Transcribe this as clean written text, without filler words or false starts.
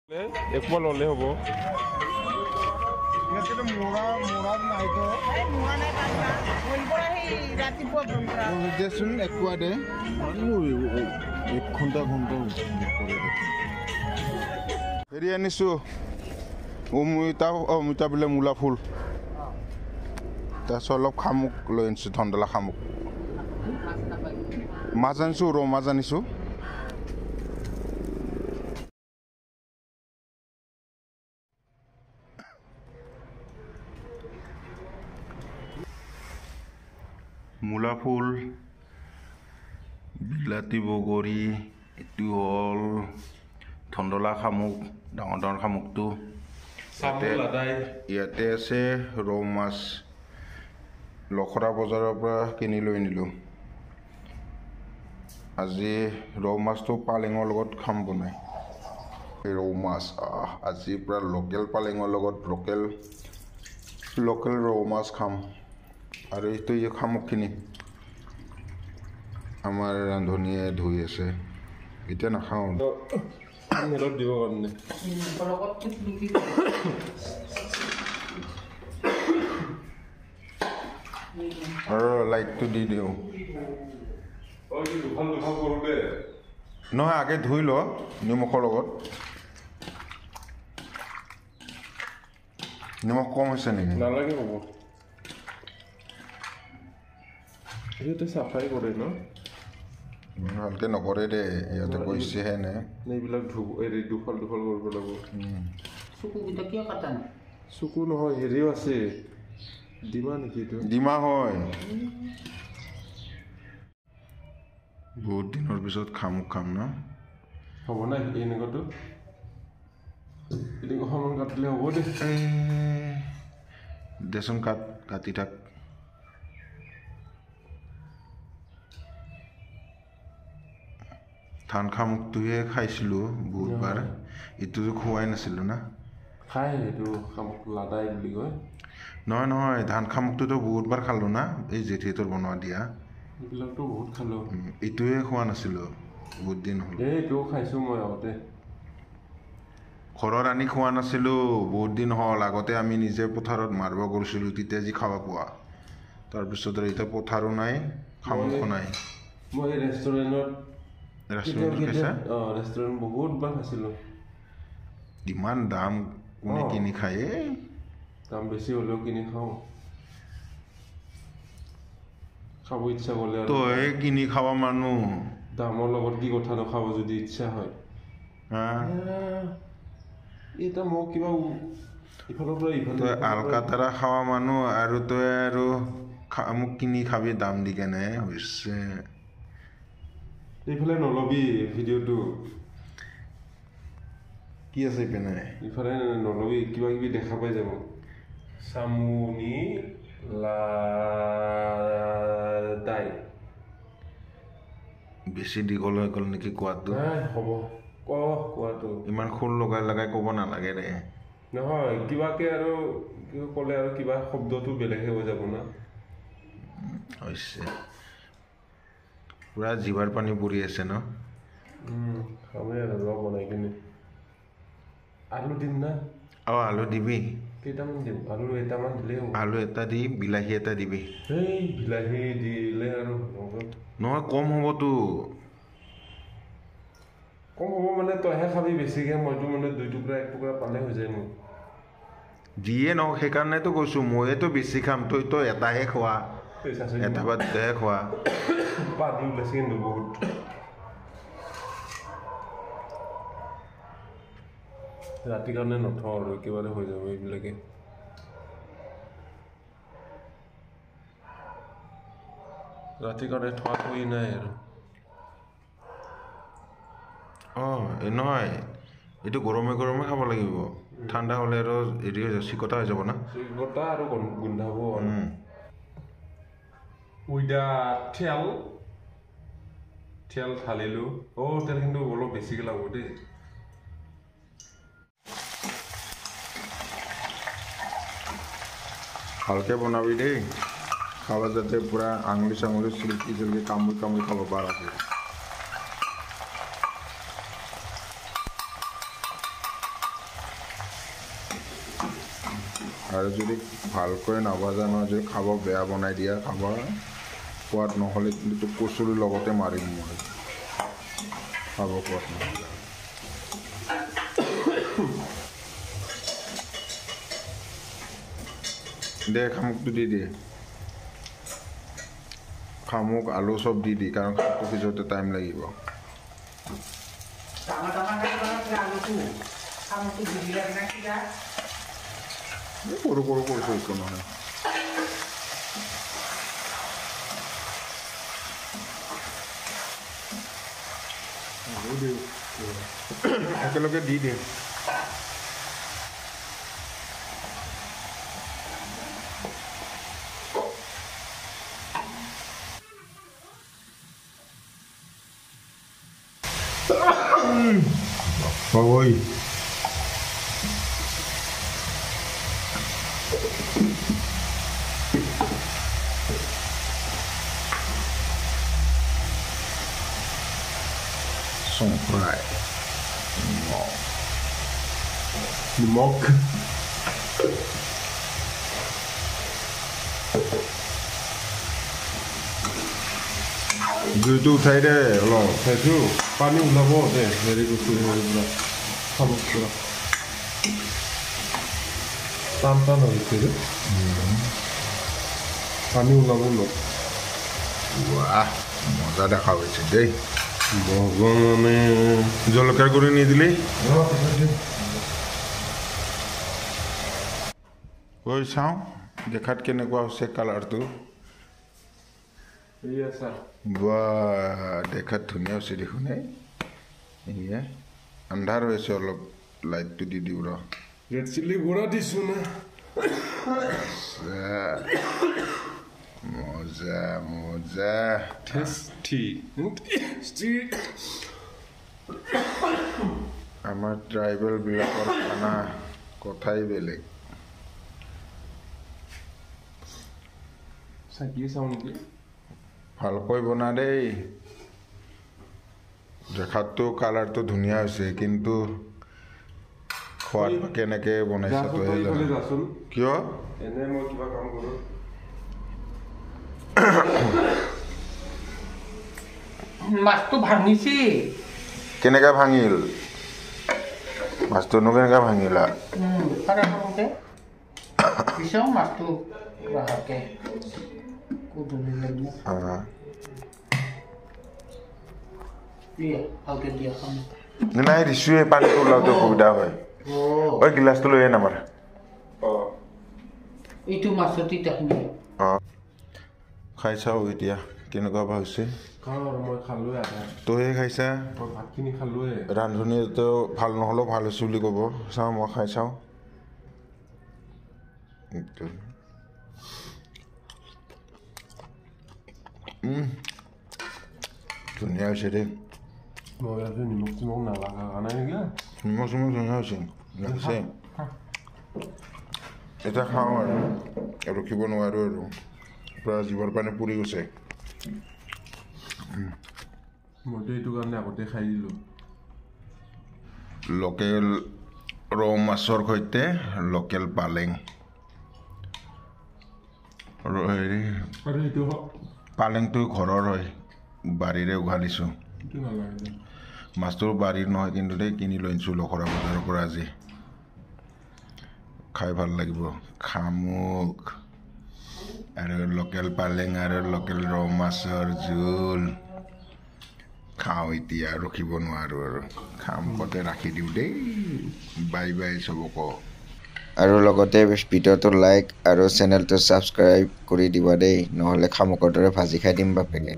एक बॉल ले होबो ইয়াতে তো মোৰা নাই তো মোৰা নাই পাঁচটা বইল কৰা সেই ৰাতিপুৱা বইল কৰা দেচোন একোৱা দে এক ঘণ্টা কৰে হেৰি আনিছোঁ অমিতা বোলে মূলা ফুল তাৰপিছত অলপ শামুক লৈ আনিছোঁ ধন্দলা শামুক মাছ আনিছোঁ ৰৌ মাছ আনিছোঁ মূলা ফুল বিলাতী বগৰী এইটো হ'ল ধন্দলা শামুক ডাঙৰ ডাঙৰ শামুকটো ইয়াতে আছে ৰৌ মাছ লখৰা বজাৰৰ পৰা কিনি লৈ আনিলোঁ আজি ৰৌ মাছটো পালেঙৰ লগত খাম বনাই ৰৌ মাছ আজি পৰা লোকেল পালেঙৰ লগত লোকেল ৰৌ মাছ খাম আৰু এইটো শামুকখিনি আমাৰ ৰান্ধনীয়ে ধুই আছে এতিয়া নাখাওঁ দিব কাৰণে আৰু লাইটটো দি দিওঁ নহয় আগে ধুই ল নিমখৰ লগত নিমখ কম হৈছে নেকি নালাগে হ'ব এইটো চাফাই কৰে ন ভালকৈ নকৰে দে ইয়াতে কৈছেহে নে এইবিলাক দুফাল কৰিব লাগিব চকুকেইটা কিয় কাটা নাই চকু নহয় হেৰিও আছে ডিমা নেকি এইটো ডিমা হয় বহুত দিনৰ পিছত খাম ন হ'ব নাই এনেকুৱাটো এনেকুৱা সমান কাটিলে হ'ব দে দেচোন কাটি থাক ধান শামুকটোহে খাইছিলোঁ বহুতবাৰ এইটোতো খোৱাই নাছিলোঁ না খাই এইটো শামুক লাদাই বুলি কয় নহয় ধান শামুকটোতো বহুতবাৰ খালোঁ না এই জেঠীটোৰ বনোৱা দিয়া এইবিলাকতো বহুত খালোঁ এইটোৱে খোৱা নাছিলোঁ বহুত দিন হ'ল এইটোও খাইছোঁ মই আগতে ঘৰত আনি খোৱা নাছিলোঁ বহুত দিন হ'ল আগতে আমি নিজে পথাৰত মাৰিব কৰিছিলোঁ তেতিয়া যি খাব পোৱা তাৰপিছত আৰু এতিয়া পথাৰো নাই শামুকো নাই মই ৰেষ্টুৰেণ্টত খাইছা ৰেষ্টুৰেণ্ট বহুতবাৰ খাইছিলোঁ ইমান দাম কোনে কিনি খায় দাম বেছি হ'লেও কিনি খাওঁ খাব ইচ্ছা গ'লে আৰু তই কিনি খাব মানুহ দামৰ লগত কি কথা নাখাব যদি ইচ্ছা হয় এতিয়া মোক কিবা ইফালৰ পৰা ইফালে তই আলকাতাৰা খাৱা মানুহ আৰু তই আৰু মোক কিনি খাবি দাম দি কেনে হৈছে এইফালে নলবি ভিডিঅ'টো কি আছে পিনে ইফালে নলবি কিবা কিবি দেখা পাই যাব চামুনি লাদাই বেছি দীঘল হৈ গ'ল নেকি কোৱাটো হ'ব কোৱাটো ইমান খোল লগাই ক'ব নালাগে দে নহয় কিবাকে আৰু কিবা ক'লে আৰু কিবা শব্দটো বেলেগহে হৈ যাব না হৈছে পুৰা জিভাৰ পানী পৰি আছে ন খামেই আৰু ৰ বনাই কিনে আলু দিম না আলু দিবি কেইটামান দিম আলু এটামান দিলেই হ'ব আলু এটা দি বিলাহী এটা দিবি এই বিলাহী দিলে আৰু নহয় কম হ'বতো কম হ'ব মানে তইহে খাবি বেছিকৈ মইতো মানে 2 টুকুৰা 1 টুকুৰা পালে হৈ যায় মোৰ যিয়ে নহওক সেইকাৰণেতো কৈছোঁ ময়েতো বেছি খাম তই এটাহে খোৱা এটা বা দুটাহে খোৱা পানী ওলাইছে কিন্তু বহুত ৰাতিৰ কাৰণে নথওঁ আৰু একেবাৰে হৈ যাব এইবিলাকে ৰাতিৰ কাৰণে থোৱাটোৱেই নাই আৰু নহয় এইটো গৰমে খাব লাগিব ঠাণ্ডা হ'লে আৰু হেৰি হৈ যাব চিকটা হৈ যাব না চিকটা আৰু গোন্ধাব উইদা তেল ঢালিলোঁ তেল কিন্তু অলপ বেছিকৈ লাগিব দেই ভালকৈ বনাবি দেই খাবা যাতে পুৰা আঙুলি চাঙুলি চিল্কি কামুৰি খাব পাৰা আৰু যদি ভালকৈ নাভাজা নহয় যদি খাব বেয়া বনাই দিয়া খাবা সোৱাদ নহ'লে কিন্তু কচুৰ লগতে মাৰিম মই খাব সোৱাদ নহ'লে দে শামুকটো দি দিয়ে শামুক আলু চব দি দি কাৰণ শাকটো সিজোতে টাইম লাগিব সৰু সৰু কৰিছোঁ একো নহয় একেলগে দি দিম Ôi Xong fry Mok Gửi thấy đây lo Thấy chứ Pani ulabo deh Dari kusu Hamuk pura Tantan lagi itu Pani ulabo lo Wah মজা দেখা হয়েছে দেই ভগবানে জলকার করে নিয়ে দিলি ওই চাওঁ দেখাত কেনেকুৱা হৈছে কালাৰটো বা দেখাত ধুনীয়া হৈছে দেখোন এয়া আন্ধাৰ হৈছে অলপ লাইটটো দি দিওঁ ৰ ৰেড চিলি গুড়া দিছো না মজা মজা টেষ্টি আমাৰ ট্ৰাইবেল বিলাকৰ খানা কথাই বেলেগ চাকি চাওঁ নেকি ভালকৈ বনা দেই দেখাতটো কালাৰটো ধুনীয়া হৈছে কিন্তু খোৱাত কেনেকে বনাইছা তই কিয় এনে মই কিবা কাম কৰো মাছটো ভাঙিছি কেনেকা ভাঙিল মাছটো কেনেকা ভাঙিলা পিছৰ মাছটো ভালকে কুটুলি লাগি ভালকে দিয়া খাম নাই দিছোৱে পানীটো ওলাওঁতে অসুবিধা হয় ঐ গিলাচটো লৈ আন আমাৰ এইটো মাছটি দেখোন খাই চাওঁ এতিয়া কেনেকুৱা বা হৈছে মই খালোৱে আধা তইহে খাইছা মই ভাতখিনি খালোৱে ৰান্ধনীটো ভাল নহ'লেও ভাল হৈছে বুলি ক'ব চাওঁ মই খাই চাওঁ ধুনীয়া হৈছে দেই মই আজি নিমখ চিমখ নালাগা কাৰণে নেকি নিমখ চিমখ ধুনীয়া হৈছে লাগিছে এটা খাওঁ আৰু ৰখিব নোৱাৰোঁ আৰু পূৰা জিভৰ পানী পুৰি গৈছে মইতো এইটো কাৰণে আগতে খাই দিলোঁ লোকেল ৰৌ মাছৰ সৈতে লোকেল পালেং হেৰি আৰু সেইটো পালেংটো ঘৰৰ হয় বাৰীৰে উঘালিছোঁ এইটো নালাগে মাছটো বাৰীৰ নহয় কিন্তু দেই কিনি লৈ আনিছোঁ লখৰা বজাৰৰ পৰা আজি খাই ভাল লাগিব শামুক আৰু লোকেল পালেং আৰু লোকেল ৰৌ মাছৰ জোল খাওঁ এতিয়া ৰখিব নোৱাৰোঁ আৰু খাম কতে ৰাখি দিওঁ দেই বাই বাই চবকো আৰু লগতে ভিডিঅ'টো লাইক আৰু চেনেলটো ছাবস্ক্ৰাইব কৰি দিবা দেই নহ'লে শামুকৰ দৰে ভাজি খাই দিম বাপেকে